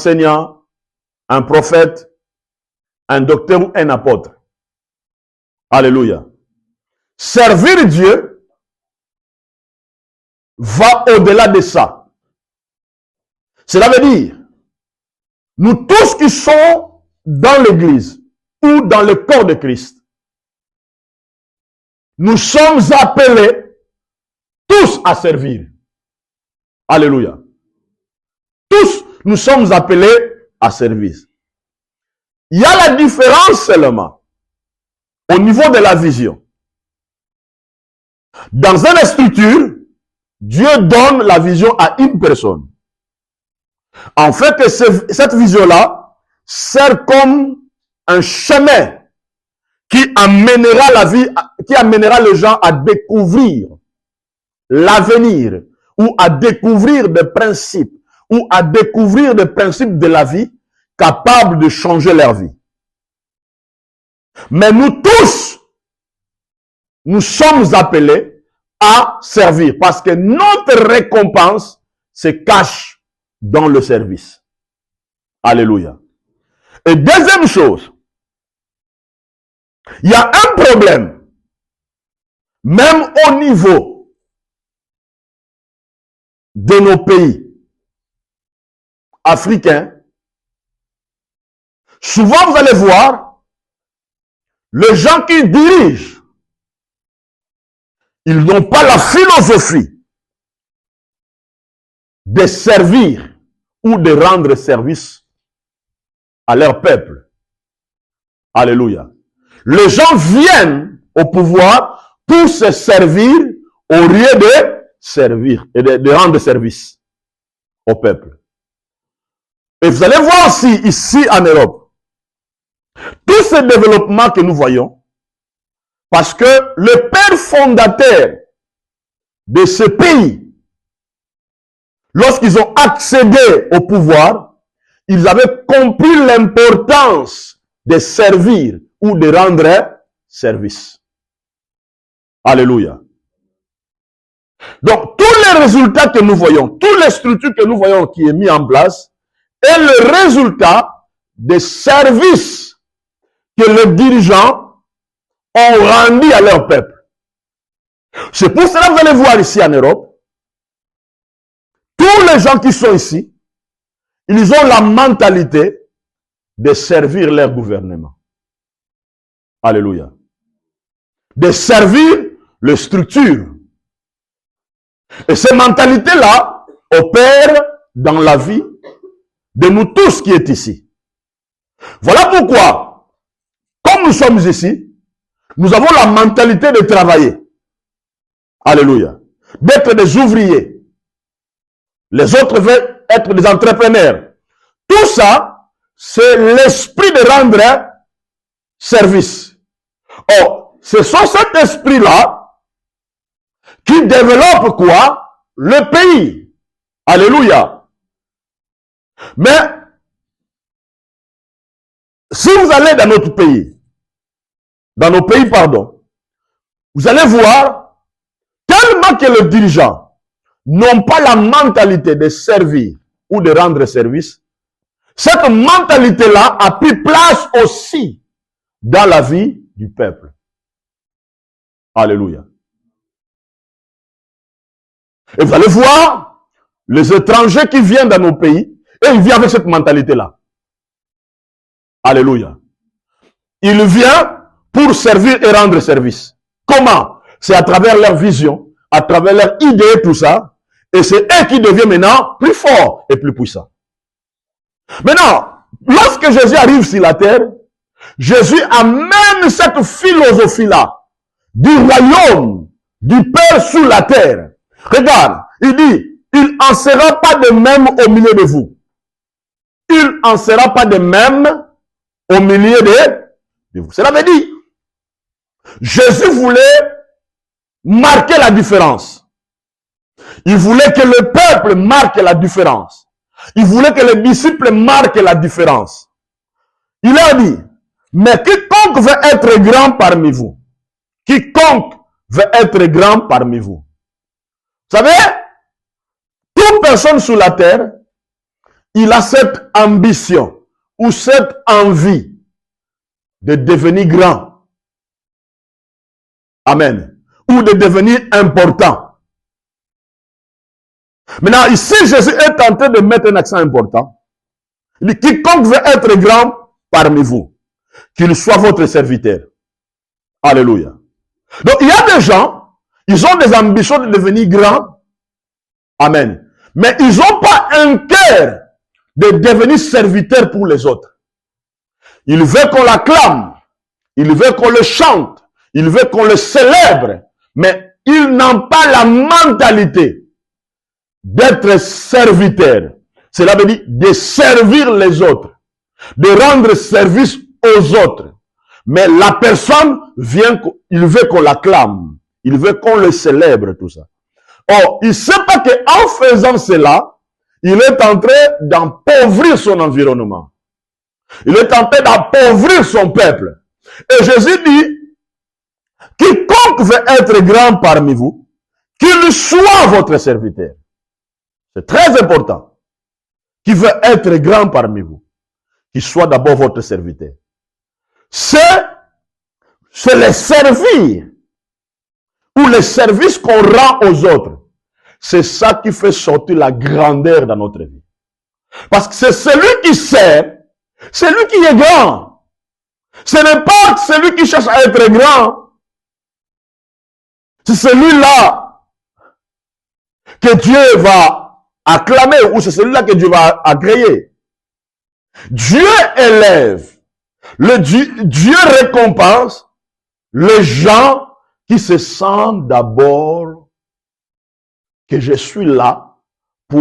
enseignant, un prophète, un docteur ou un apôtre. Alléluia. Servir Dieu va au-delà de ça. Cela veut dire, nous tous qui sommes dans l'église ou dans le corps de Christ, nous sommes appelés tous à servir. Alléluia. Tous, nous sommes appelés à servir. Il y a la différence seulement au niveau de la vision. Dans une structure, Dieu donne la vision à une personne. En fait, cette vision-là sert comme un chemin qui amènera la vie, qui amènera les gens à découvrir l'avenir ou à découvrir des principes ou à découvrir des principes de la vie capables de changer leur vie. Mais nous tous, nous sommes appelés à servir parce que notre récompense se cache dans le service. Alléluia. Et deuxième chose, il y a un problème, même au niveau de nos pays africains. Souvent, vous allez voir, les gens qui dirigent, ils n'ont pas la philosophie de servir ou de rendre service à leur peuple. Alléluia. Les gens viennent au pouvoir pour se servir au lieu de servir et de rendre service au peuple. Et vous allez voir aussi ici en Europe, tout ce développement que nous voyons, parce que le père fondateur de ce pays, lorsqu'ils ont accédé au pouvoir, ils avaient compris l'importance de servir ou de rendre service. Alléluia. Donc, tous les résultats que nous voyons, toutes les structures que nous voyons qui est mis en place, est le résultat des services que les dirigeants ont rendus à leur peuple. C'est pour cela que vous allez voir ici en Europe, tous les gens qui sont ici, ils ont la mentalité de servir leur gouvernement. Alléluia. De servir les structures. Et ces mentalités-là opèrent dans la vie de nous tous qui est ici. Voilà pourquoi, comme nous sommes ici, nous avons la mentalité de travailler. Alléluia. D'être des ouvriers. Les autres veulent être des entrepreneurs. Tout ça, c'est l'esprit de rendre service. Or, ce sont cet esprit-là qui développe quoi? Le pays. Alléluia. Mais, si vous allez dans notre pays, dans nos pays, pardon, vous allez voir, tellement que les dirigeants n'ont pas la mentalité de servir ou de rendre service, cette mentalité-là a pris place aussi dans la vie du peuple. Alléluia. Et vous allez voir, les étrangers qui viennent dans nos pays, et ils viennent avec cette mentalité-là. Alléluia. Ils viennent pour servir et rendre service. Comment? C'est à travers leur vision, à travers leur idée, tout ça. Et c'est eux qui deviennent maintenant plus forts et plus puissants. Maintenant, lorsque Jésus arrive sur la terre, Jésus amène cette philosophie-là du royaume du Père sur la terre. Regarde, il dit, il en sera pas de même au milieu de vous. Il en sera pas de même au milieu de vous. Cela veut dire, Jésus voulait marquer la différence. Il voulait que le peuple marque la différence. Il voulait que les disciples marquent la différence. Il a dit, mais quiconque veut être grand parmi vous, quiconque veut être grand parmi vous. Vous savez, toute personne sur la terre, il a cette ambition ou cette envie de devenir grand. Amen. Ou de devenir important. Maintenant, ici, Jésus est en train de mettre un accent important. Il dit, quiconque veut être grand parmi vous, qu'il soit votre serviteur. Alléluia. Donc, il y a des gens, ils ont des ambitions de devenir grands. Amen. Mais ils n'ont pas un cœur de devenir serviteur pour les autres. Ils veulent qu'on l'acclame. Ils veulent qu'on le chante. Ils veulent qu'on le célèbre. Mais ils n'ont pas la mentalité d'être serviteur. Cela veut dire de servir les autres. De rendre service aux autres. Mais la personne vient, il veut qu'on l'acclame. Il veut qu'on le célèbre, tout ça. Or, il ne sait pas qu'en faisant cela, il est en train d'appauvrir son environnement. Il est en train d'appauvrir son peuple. Et Jésus dit, quiconque veut être grand parmi vous, qu'il soit votre serviteur. C'est très important. Qui veut être grand parmi vous, qu'il soit d'abord votre serviteur. C'est les servir ou les services qu'on rend aux autres. C'est ça qui fait sortir la grandeur dans notre vie. Parce que c'est celui qui sert, c'est lui qui est grand. Ce n'est pas celui qui cherche à être grand. C'est celui-là que Dieu va acclamer ou c'est celui-là que Dieu va agréer. Dieu élève, Dieu récompense les gens qui se sentent d'abord que je suis là pour